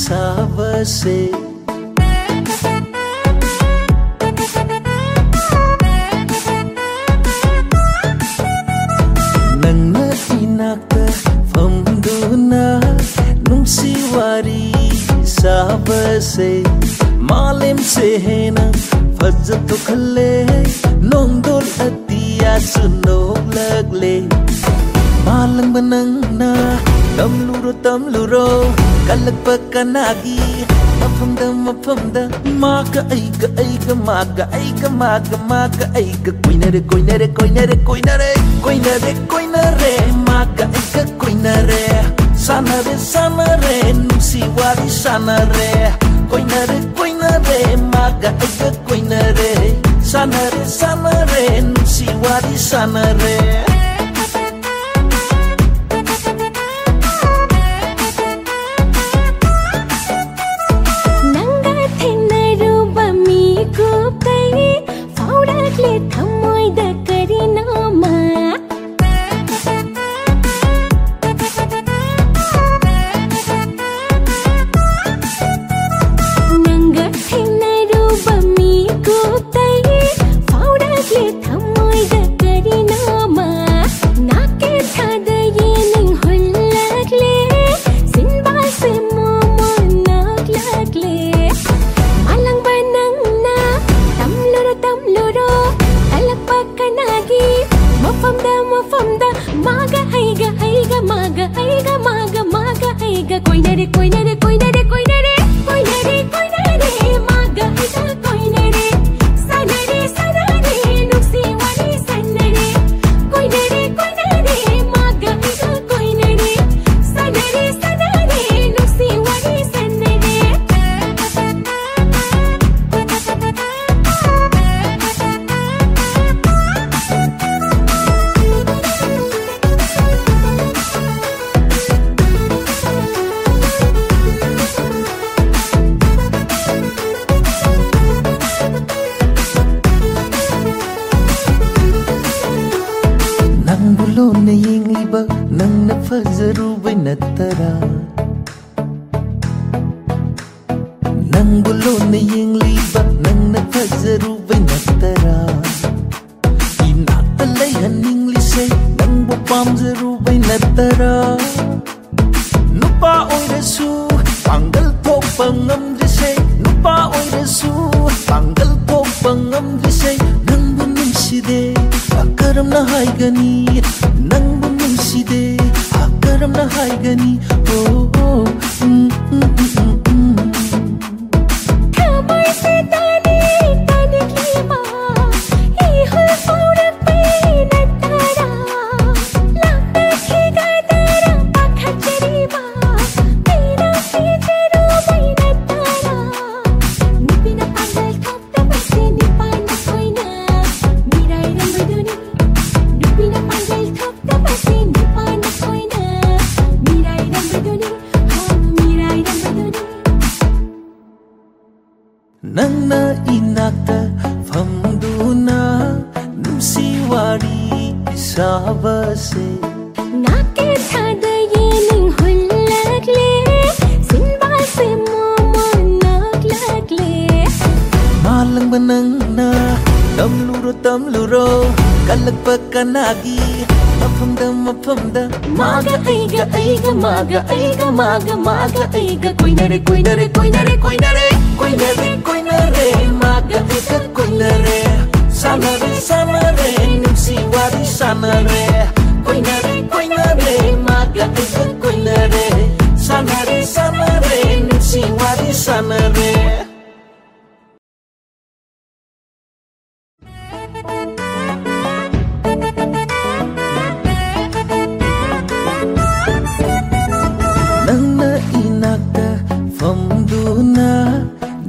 sabase. Nangna inakta famduna nungsi wari sabase. Malim se hena fajat to khalle nongdol atiya sunok lagle. Malang banangna tamluro kalak pakanagi mafamda maga aiga maga aiga koinare maga aiga koinare sanare nusi wari sanare koinare maga aiga koinare sanare nusi wari sanare. Maga aiga koinare maga aiga koinare sanare nusi wari sanare koinare maga aiga koinare sanare nusi wari sanare. Famduna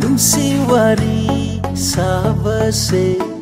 nungsi wari sabase.